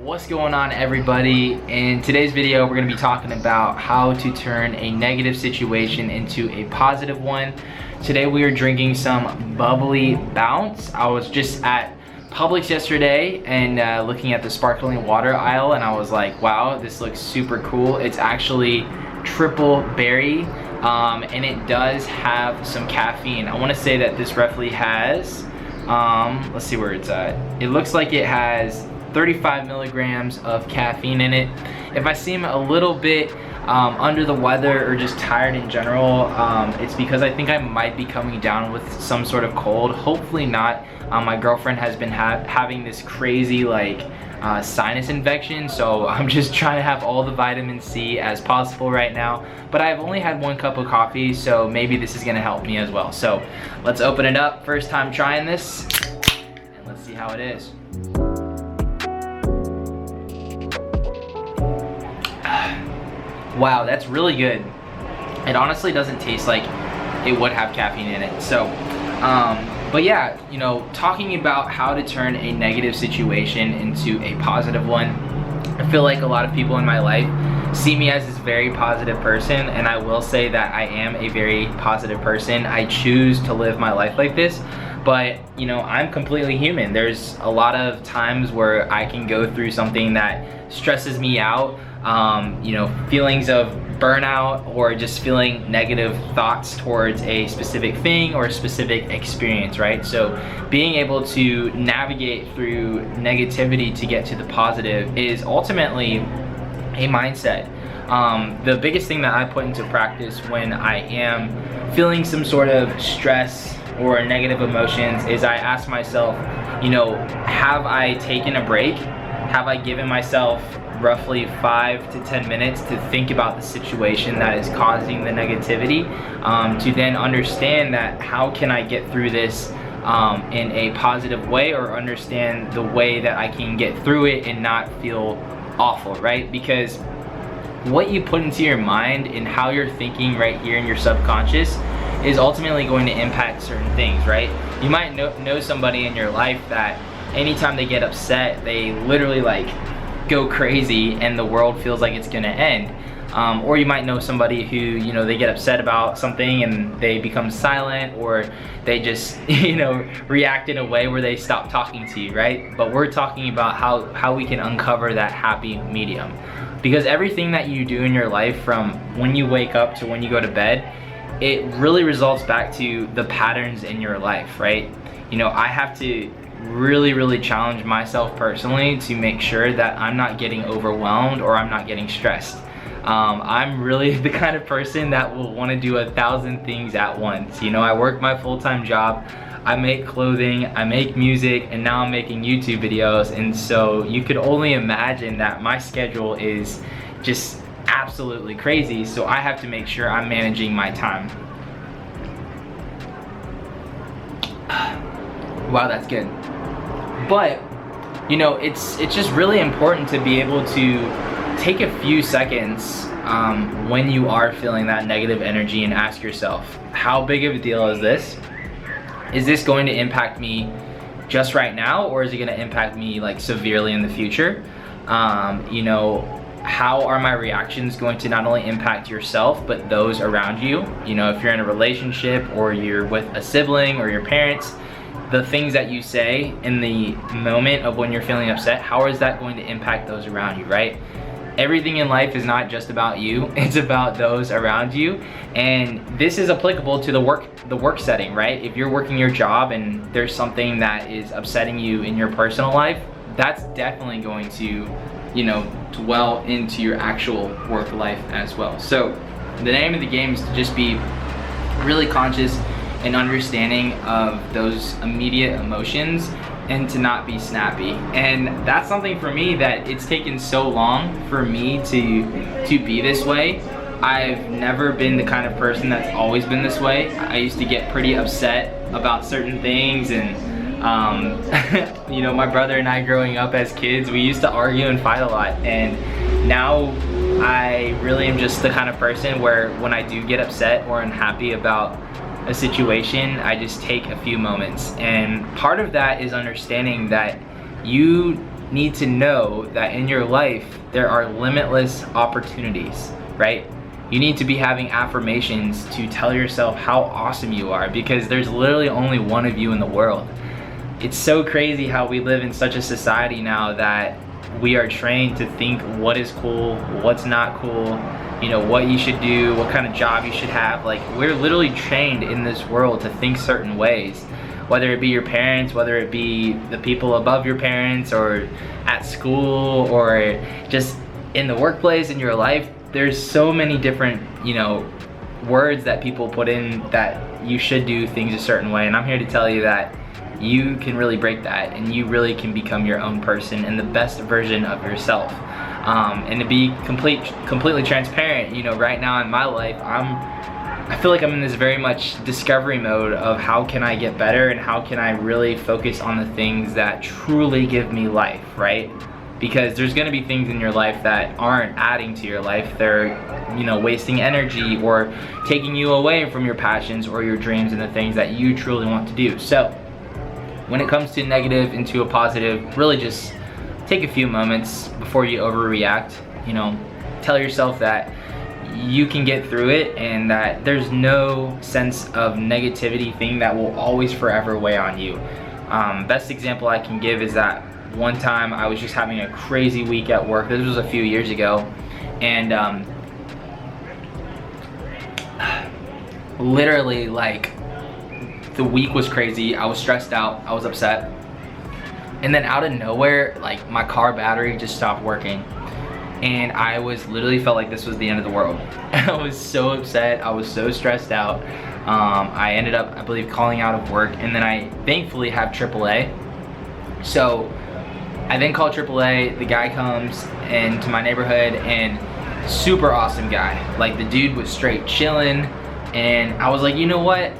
What's going on, everybody? In today's video we're going to be talking about how to turn a negative situation into a positive one. Today we are drinking some bubbly bounce. I was just at Publix yesterday and looking at the sparkling water aisle, and I was like, wow, this looks super cool. It's actually triple berry, and it does have some caffeine. I want to say that this roughly has let's see where it's at. It looks like it has 35 milligrams of caffeine in it. If I seem a little bit under the weather or just tired in general, it's because I think I might be coming down with some sort of cold. Hopefully not. My girlfriend has been having this crazy sinus infection, so I'm just trying to have all the vitamin C as possible right now. But I've only had 1 cup of coffee, so maybe this is gonna help me as well. So let's open it up. First time trying this, and let's see how it is. Wow, that's really good. It honestly doesn't taste like it would have caffeine in it. So, but yeah, you know, talking about how to turn a negative situation into a positive one. I feel like a lot of people in my life see me as this very positive person, and I will say that I am a very positive person. I choose to live my life like this, but you know, I'm completely human. There's a lot of times where I can go through something that stresses me out, you know, feelings of burnout or just feeling negative thoughts towards a specific thing or a specific experience, right? So being able to navigate through negativity to get to the positive is ultimately a mindset. The biggest thing that I put into practice when I am feeling some sort of stress or negative emotions is I ask myself, you know, have I taken a break? Have I given myself roughly 5 to 10 minutes to think about the situation that is causing the negativity, to then understand that how can I get through this in a positive way, or understand the way that I can get through it and not feel awful, right? Because what you put into your mind and how you're thinking right here in your subconscious is ultimately going to impact certain things, right? You might know somebody in your life that anytime they get upset, they literally go crazy and the world feels like it's gonna end. Or you might know somebody who, you know, they get upset about something and they become silent, or they just, you know, react in a way where they stop talking to you, right? But we're talking about how we can uncover that happy medium. Because everything that you do in your life, from when you wake up to when you go to bed, it really results back to the patterns in your life, right? You know, I have to really challenge myself personally to make sure that I'm not getting overwhelmed or I'm not getting stressed. I'm really the kind of person that will want to do 1,000 things at once. You know, I work my full-time job, I make clothing, I make music, and now I'm making YouTube videos, and so you could only imagine that my schedule is just absolutely crazy, so I have to make sure I'm managing my time. Wow, that's good. But you know, it's just really important to be able to take a few seconds when you are feeling that negative energy and ask yourself, how big of a deal is this? Is this going to impact me just right now, or is it going to impact me severely in the future? You know, how are my reactions going to not only impact yourself but those around you? You know, if you're in a relationship or you're with a sibling or your parents, the things that you say in the moment of when you're feeling upset, how is that going to impact those around you, right? Everything in life is not just about you, it's about those around you. And this is applicable to the work setting, right? If you're working your job and there's something that is upsetting you in your personal life, that's definitely going to, you know, dwell into your actual work life as well. So the name of the game is to just be really conscious and understanding of those immediate emotions and to not be snappy. And that's something for me that it's taken so long for me to be this way. I've never been the kind of person that's always been this way. I used to get pretty upset about certain things, and you know, my brother and I growing up as kids, we used to argue and fight a lot, and now I really am just the kind of person where when I do get upset or unhappy about a situation, I just take a few moments. And part of that is understanding that you need to know that in your life there are limitless opportunities, right? You need to be having affirmations to tell yourself how awesome you are, because there's literally only one of you in the world. It's so crazy how we live in such a society now that we are trained to think what is cool, what's not cool, you know, what you should do, what kind of job you should have. Like, we're literally trained in this world to think certain ways, whether it be your parents, whether it be the people above your parents, or at school, or just in the workplace, in your life. There's so many different, you know, words that people put in that you should do things a certain way, and I'm here to tell you that you can really break that, and you really can become your own person and the best version of yourself. And to be completely transparent, you know, right now in my life, I feel like I'm in this very much discovery mode of how can I get better and how can I really focus on the things that truly give me life, right? Because there's gonna be things in your life that aren't adding to your life. They're, you know, wasting energy or taking you away from your passions or your dreams and the things that you truly want to do. So when it comes to negative into a positive, really just take a few moments before you overreact. You know, tell yourself that you can get through it and that there's no sense of negativity thing that will always forever weigh on you. Best example I can give is that one time I was just having a crazy week at work. This was a few years ago, and literally, like, the week was crazy. I was stressed out, I was upset, and then out of nowhere, like, my car battery just stopped working, and I was literally felt like this was the end of the world. I was so upset, I was so stressed out. I ended up, I believe, calling out of work, and then I thankfully have AAA. So I then call AAA, the guy comes into my neighborhood, and super awesome guy. Like, the dude was straight chilling, and I was like, you know what?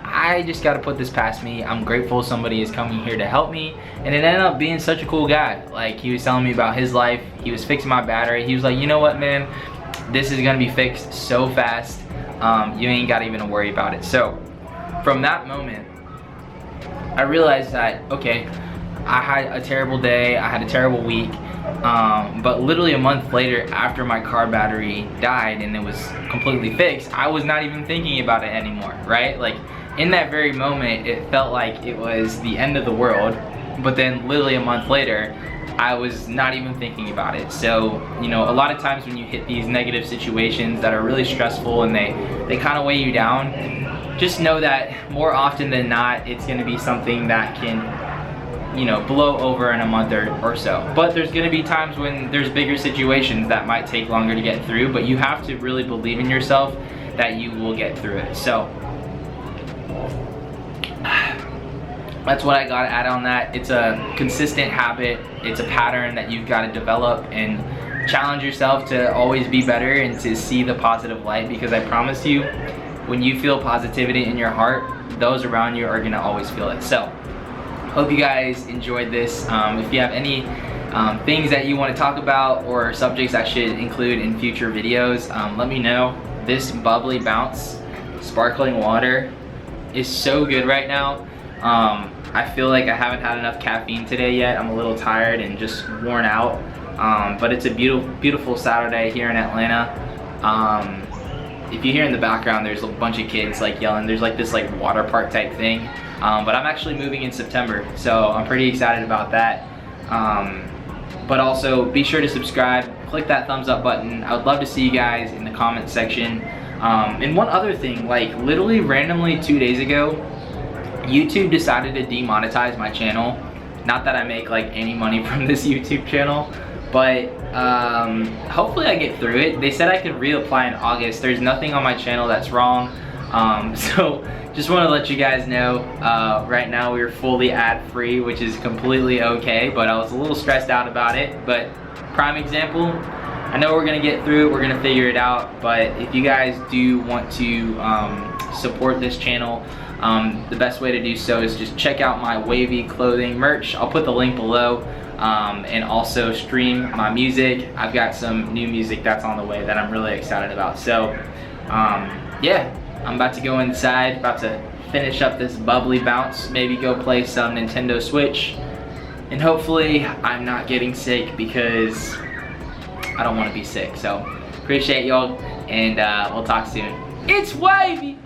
I just gotta put this past me. I'm grateful somebody is coming here to help me. And it ended up being such a cool guy. Like, he was telling me about his life. He was fixing my battery. He was like, you know what, man? This is gonna be fixed so fast. You ain't gotta even worry about it. So from that moment, I realized that, okay, I had a terrible day, I had a terrible week, but literally a month later, after my car battery died and it was completely fixed, I was not even thinking about it anymore, right? Like, in that very moment, it felt like it was the end of the world, but then literally a month later, I was not even thinking about it. So, you know, a lot of times when you hit these negative situations that are really stressful and they kind of weigh you down, just know that more often than not, it's gonna be something that can, you know, blow over in a month or so. But there's gonna be times when there's bigger situations that might take longer to get through, but you have to really believe in yourself that you will get through it. So that's what I gotta add on that. It's a consistent habit, it's a pattern that you've gotta develop, and challenge yourself to always be better and to see the positive light, because I promise you, when you feel positivity in your heart, those around you are gonna always feel it. So hope you guys enjoyed this. If you have any things that you want to talk about or subjects I should include in future videos, let me know. This bubbly bounce sparkling water is so good right now. I feel like I haven't had enough caffeine today yet. I'm a little tired and just worn out, but it's a beautiful Saturday here in Atlanta. If you hear in the background, there's a bunch of kids like yelling. There's like this like water park type thing. But I'm actually moving in September, so I'm pretty excited about that. But also be sure to subscribe, click that thumbs up button. I would love to see you guys in the comment section. And one other thing, like literally randomly 2 days ago, YouTube decided to demonetize my channel. Not that I make like any money from this YouTube channel, but hopefully I get through it. They said I could reapply in August. There's nothing on my channel that's wrong. So just want to let you guys know, right now we're fully ad-free, which is completely okay, but I was a little stressed out about it. But prime example, I know we're gonna get through it, we're gonna figure it out. But if you guys do want to support this channel, the best way to do so is just check out my Wavy clothing merch. I'll put the link below, and also stream my music. I've got some new music that's on the way that I'm really excited about. So yeah, I'm about to go inside, about to finish up this bubbly bounce, maybe go play some Nintendo Switch, And hopefully I'm not getting sick because I don't want to be sick. So appreciate y'all, and we'll talk soon. It's Wavy!